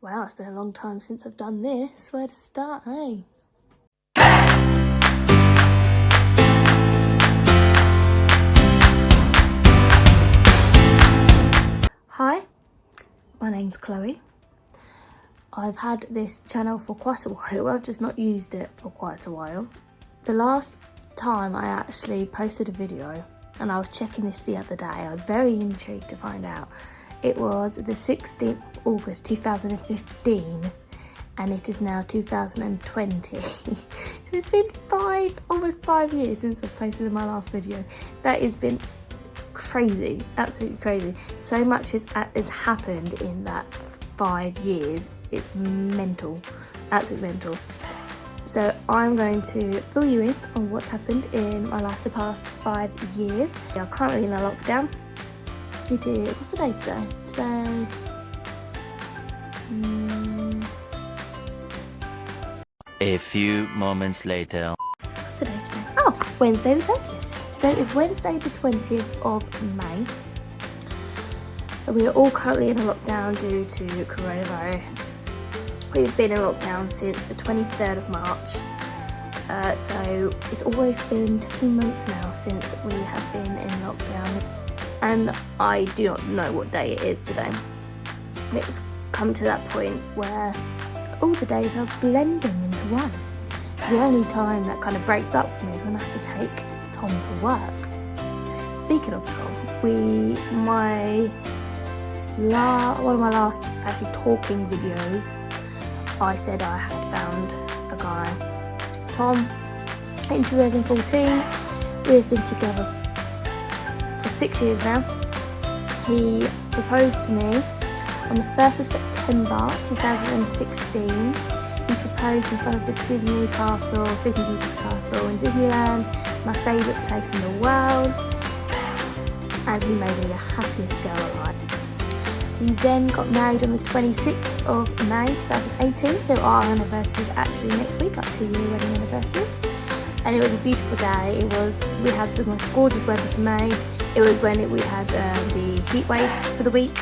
Wow, it's been a long time since I've done this. Where to start, hey? Hi, my name's Chloe. I've had this channel for quite a while. I've just not used it for quite a while. The last time I actually posted a video, and I was checking this the other day, I was very intrigued to find out. It was the 16th of August 2015 and it is now 2020. So it's been almost 5 years since I posted my last video. That has been crazy, absolutely crazy. So much has happened in that 5 years. It's mental, absolutely mental. So I'm going to fill you in on what's happened in my life the past 5 years. We are currently in a lockdown. What's the date today? A few moments later. What's the date today? Oh, Wednesday the 20th. Today is Wednesday the 20th of May. We are all currently in a lockdown due to coronavirus. We've been in lockdown since the 23rd of March. So it's always been 2 months now since we have been in lockdown. And I do not know what day it is today. It's come to that point where all the days are blending into one. The only time that kind of breaks up for me is when I have to take Tom to work. Speaking of Tom, one of my last actually talking videos, I said I had found a guy, Tom, in 2014. We've been together for 6 years now. He proposed to me on the 1st of September 2016. He proposed in front of the Disney Castle, Sleeping Beauty's Castle in Disneyland, my favourite place in the world, and he made me the happiest girl alive. We then got married on the 26th of May 2018, so our anniversary is actually next week, our 2-year wedding anniversary. And it was a beautiful day. We had the most gorgeous weather for May. It was when we had the heat wave for the week,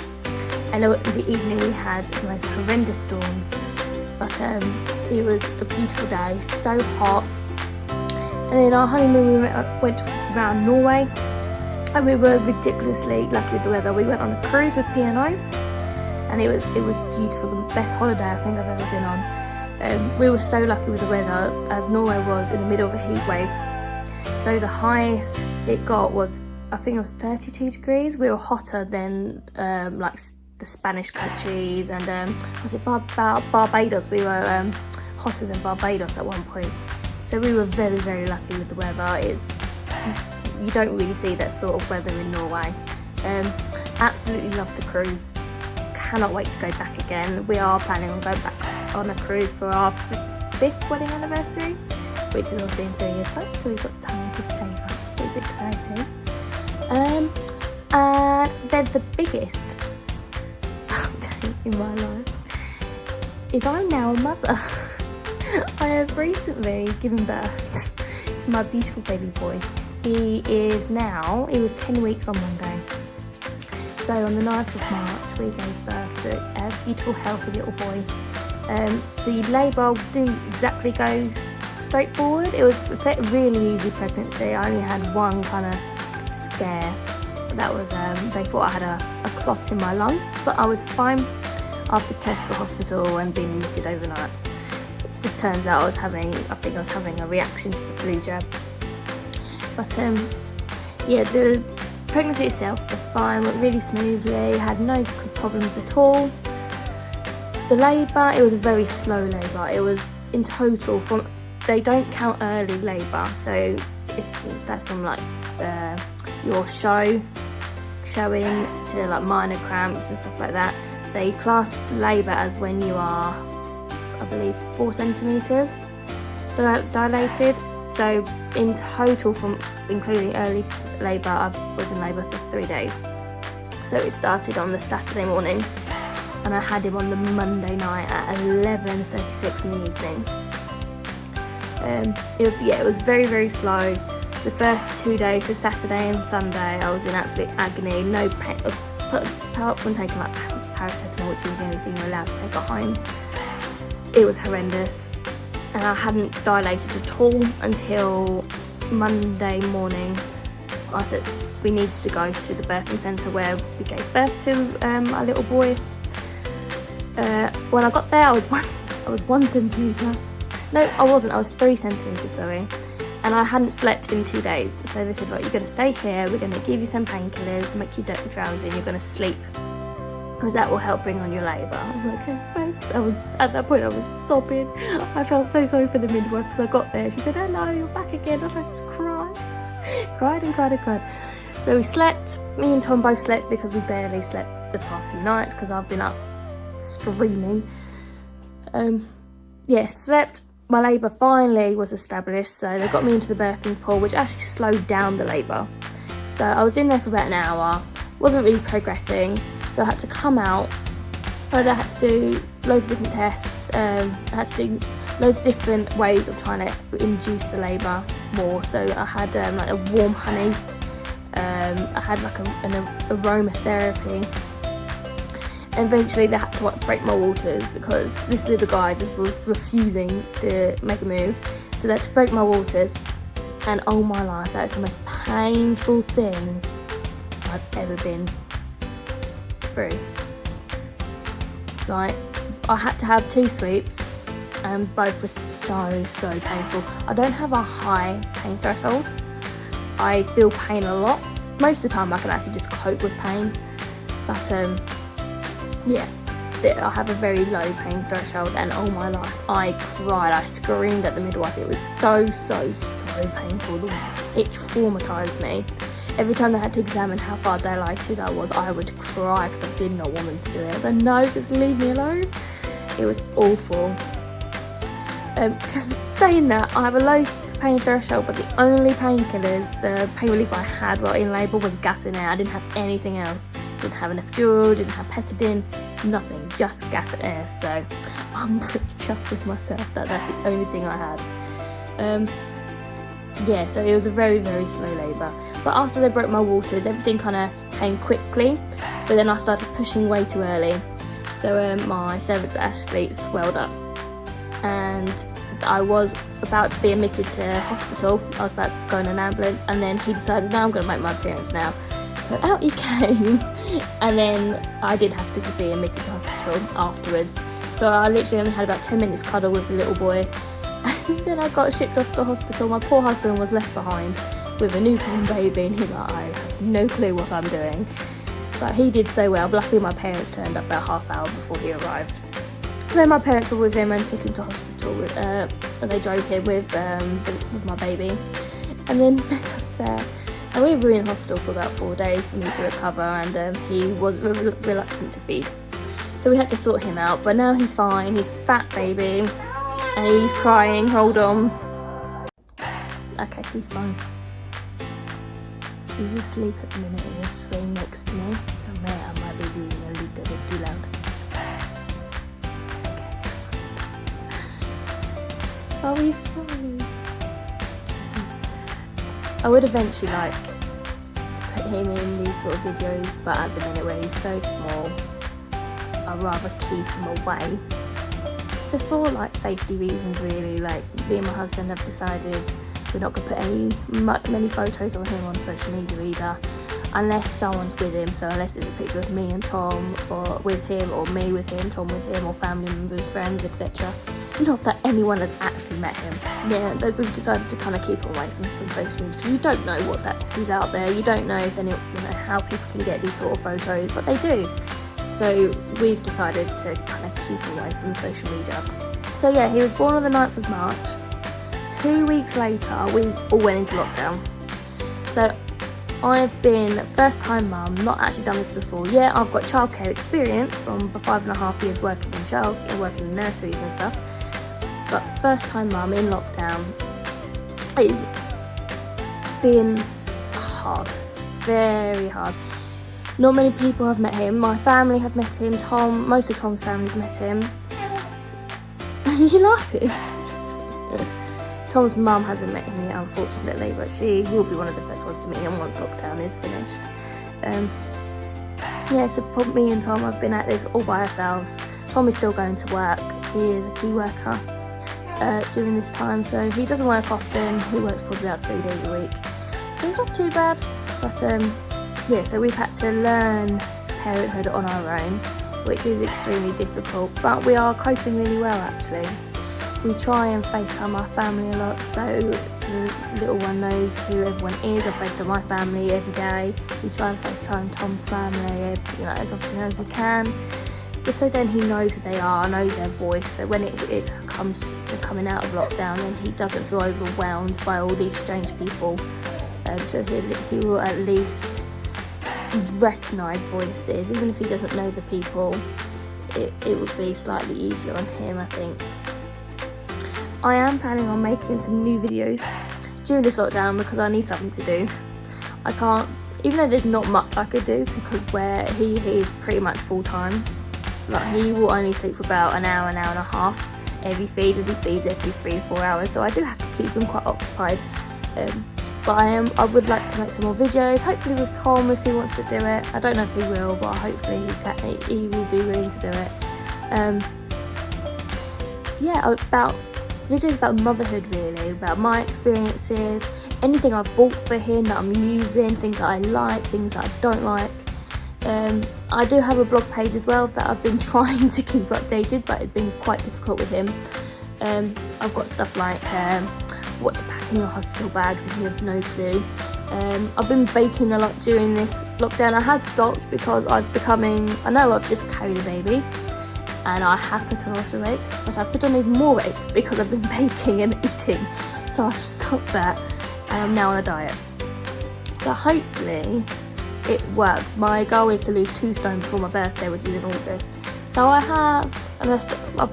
and in the evening we had the most horrendous storms. But it was a beautiful day, so hot. And then our honeymoon, we went around Norway, and we were ridiculously lucky with the weather. We went on a cruise with P&O, and it was beautiful, the best holiday I think I've ever been on. We were so lucky with the weather, as Norway was in the middle of a heat wave. So the highest it got was, I think it was 32 degrees. We were hotter than like the Spanish countries, and was it Barbados? We were hotter than Barbados at one point. So we were very, very lucky with the weather. You don't really see that sort of weather in Norway. Absolutely loved the cruise. Cannot wait to go back again. We are planning on going back on a cruise for our 5th wedding anniversary, which is also in 3 years' time, so we've got time to save up. It's exciting. And then the biggest update in my life is I'm now a mother. I have recently given birth to my beautiful baby boy. He was 10 weeks on Monday. So on the 9th of March we gave birth to a beautiful healthy little boy. The labour didn't exactly go straight forward. It was a really easy pregnancy. I only had one kind of scare. That was they thought I had a clot in my lung, but I was fine after tests at the hospital and being admitted overnight. It turns out I was having a reaction to the flu jab. But yeah, the pregnancy itself was fine, went really smoothly, had no problems at all. The labour, it was a very slow labour. It was in total they don't count early labour, so that's from like your showing to like minor cramps and stuff like that. They classed labour as when you are, I believe, 4 centimetres dilated. So in total, from including early labour, I was in labour for 3 days. So it started on the Saturday morning, and I had him on the Monday night at 11:36 in the evening. It was very, very slow. The first 2 days, so Saturday and Sunday, I was in absolute agony, no pain, apart from taking like paracetamol, which is the only thing you're allowed to take at home. It was horrendous, and I hadn't dilated at all until Monday morning. I said we needed to go to the birthing centre where we gave birth to our little boy. When I got there, I was 1 centimetre. No, I wasn't. I was 3 centimetres, sorry. And I hadn't slept in 2 days. So they said, right, you're going to stay here. We're going to give you some painkillers to make you drowsy, and you're going to sleep, because that will help bring on your labour. I was like, okay, thanks. At that point, I was sobbing. I felt so sorry for the midwife, because I got there. She said, hello, you're back again. And I just cried. Cried. So we slept. Me and Tom both slept, because we barely slept the past few nights, because I've been up screaming. Slept. My labour finally was established, so they got me into the birthing pool, which actually slowed down the labour. So I was in there for about an hour, wasn't really progressing, so I had to come out. I had to do loads of different tests. I had to do loads of different ways of trying to induce the labour more. So I had like a warm honey. I had like an aromatherapy. And eventually they had to break my waters, because this little guy just was refusing to make a move. So they had to break my waters, and oh my life, that is the most painful thing I've ever been through. Like, I had to have 2 sweeps, and both were so painful. I don't have a high pain threshold. I feel pain a lot. Most of the time I can actually just cope with pain, but yeah, I have a very low pain threshold, and oh my life, I cried, I screamed at the midwife. It was so painful. It traumatised me. Every time they had to examine how far dilated I was, I would cry, because I did not want them to do it. I was like, no, just leave me alone. It was awful. Because saying that, I have a low pain threshold, but the only painkillers, the pain relief I had while in labour was gas and air. I didn't have anything else. Didn't have an epidural, didn't have pethidine, nothing, just gas and air. So I'm pretty chuffed with myself that that's the only thing I had. So it was a very slow labour. But after they broke my waters, everything kind of came quickly, but then I started pushing way too early. So my cervix actually swelled up, and I was about to be admitted to hospital. I was about to go in an ambulance, and then he decided, no, I'm going to make my appearance now. So out he came, and then I did have to be admitted to hospital afterwards. So I literally only had about 10 minutes cuddle with the little boy, and then I got shipped off to the hospital. My poor husband was left behind with a newborn baby, and he's like, I have no clue what I'm doing. But he did so well. Luckily my parents turned up about half hour before he arrived. So then my parents were with him and took him to hospital, and they drove him with my baby, and then met us there. And we were in hospital for about 4 days for me to recover, and he was reluctant to feed. So we had to sort him out, but now he's fine. He's a fat baby, and he's crying. Hold on. Okay, he's fine. He's asleep at the minute in the swing next to me, so I might be being a little bit too loud. Oh, he's smiling. I would eventually like to put him in these sort of videos, but at the minute where he's so small, I'd rather keep him away. Just for like safety reasons really. Like, me and my husband have decided we're not going to put many photos of him on social media either, unless someone's with him. So unless it's a picture of me and Tom, or with him, or me with him, Tom with him, or family members, friends, etc. Not that anyone has actually met him. Yeah, we've decided to kind of keep him away from social media, because you don't know who's out there. You don't know if how people can get these sort of photos, but they do. So we've decided to kind of keep him away from social media. So yeah, he was born on the 9th of March. 2 weeks later, we all went into lockdown. So I've been first time mum, not actually done this before. Yeah, I've got childcare experience from 5.5 years working in nurseries and stuff. But first time mum in lockdown, it's been hard, very hard. Not many people have met him. My family have met him. Most of Tom's family's met him. Are you laughing? Tom's mum hasn't met him yet, unfortunately, but she will be one of the first ones to meet him once lockdown is finished. yeah, so me and Tom have been at this all by ourselves. Tom is still going to work. He is a key worker during this time, so he doesn't work often. He works probably about 3 days a week, so it's not too bad. But yeah, so we've had to learn parenthood on our own, which is extremely difficult, but we are coping really well actually. We try and FaceTime our family a lot, so the little one knows who everyone is. I FaceTime my family every day. We try and FaceTime Tom's family, as often as we can, just so then he knows who they are, knows their voice, so when it comes to coming out of lockdown, then he doesn't feel overwhelmed by all these strange people. So he will at least recognise voices, even if he doesn't know the people. It would be slightly easier on him, I think. I am planning on making some new videos during this lockdown because I need something to do. I can't, even though there's not much I could do, because where he is pretty much full time. Like, he will only sleep for about an hour and a half every feed, and he feeds every 3-4 hours, so I do have to keep him quite occupied. But I would like to make some more videos, hopefully with Tom if he wants to do it. I don't know if he will, but hopefully he will be willing to do it. Yeah, about videos about motherhood really, about my experiences, anything I've bought for him that I'm using, things that I like, things that I don't like. I do have a blog page as well that I've been trying to keep updated, but it's been quite difficult with him. I've got stuff like what to pack in your hospital bags if you have no clue. I've been baking a lot during this lockdown. I have stopped because I know I've just carried a baby and I have put on a lot of weight, but I've put on even more weight because I've been baking and eating, so I've stopped that and I'm now on a diet. So hopefully it works. My goal is to lose 2 stone before my birthday, which is in August. So I've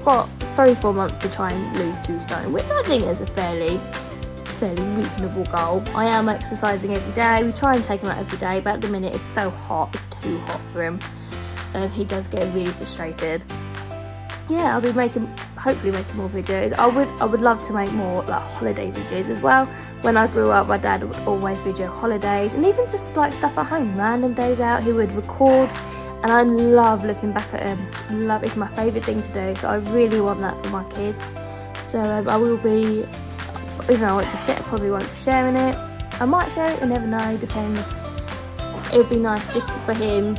got 3-4 months to try and lose 2 stone, which I think is a fairly reasonable goal. I am exercising every day. We try and take him out every day, but at the minute it's so hot, it's too hot for him. He does get really frustrated. Yeah, I'll be hopefully making more videos. I would love to make more like holiday videos as well. When I grew up, my dad would always video holidays, and even just like stuff at home, random days out, he would record, and I love looking back at him. It's my favourite thing to do, so I really want that for my kids. So I will be, even though I probably won't be sharing it. I might share it, you never know, depends. It would be nice for him.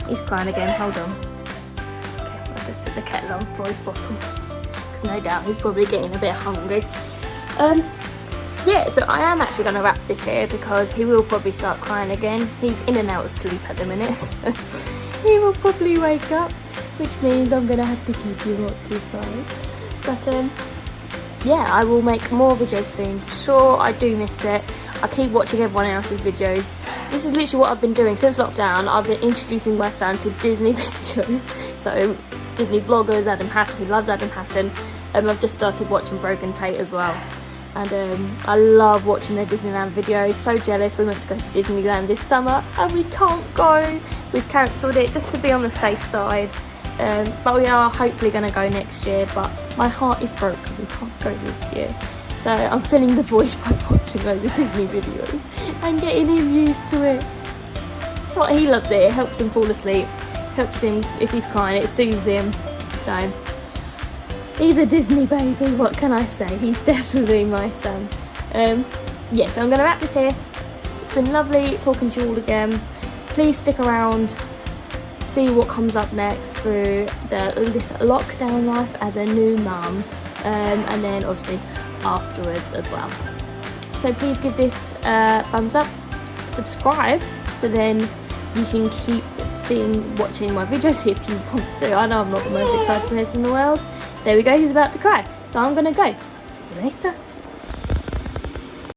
He's crying again, hold on. The kettle on for his bottle, because no doubt he's probably getting a bit hungry. Yeah, so I am actually going to wrap this here because he will probably start crying again. He's in and out of sleep at the minute, so he will probably wake up, which means I'm going to have to keep him occupied. But yeah, I will make more videos soon for sure. I do miss it. I keep watching everyone else's videos. This is literally what I've been doing since lockdown. I've been introducing my son to Disney videos, so Disney vloggers, Adam Hatton, he loves Adam Hatton. I've just started watching Brogan Tate as well, and I love watching their Disneyland videos. So jealous. We went to go to Disneyland this summer and we can't go. We've cancelled it just to be on the safe side, but we are hopefully going to go next year, but my heart is broken, we can't go this year. So I'm filling the void by watching loads of Disney videos and getting him used to it. Well, he loves it. It helps him fall asleep. Helps him if he's crying. It soothes him. So he's a Disney baby. What can I say? He's definitely my son. Yeah, so I'm going to wrap this here. It's been lovely talking to you all again. Please stick around. See what comes up next through this lockdown life as a new mum, and then obviously afterwards as well. So please give this a thumbs up, subscribe, so then you can keep watching my videos if you want to. I know I'm not the most exciting person in the world. There we go, he's about to cry, so I'm gonna go. See you later.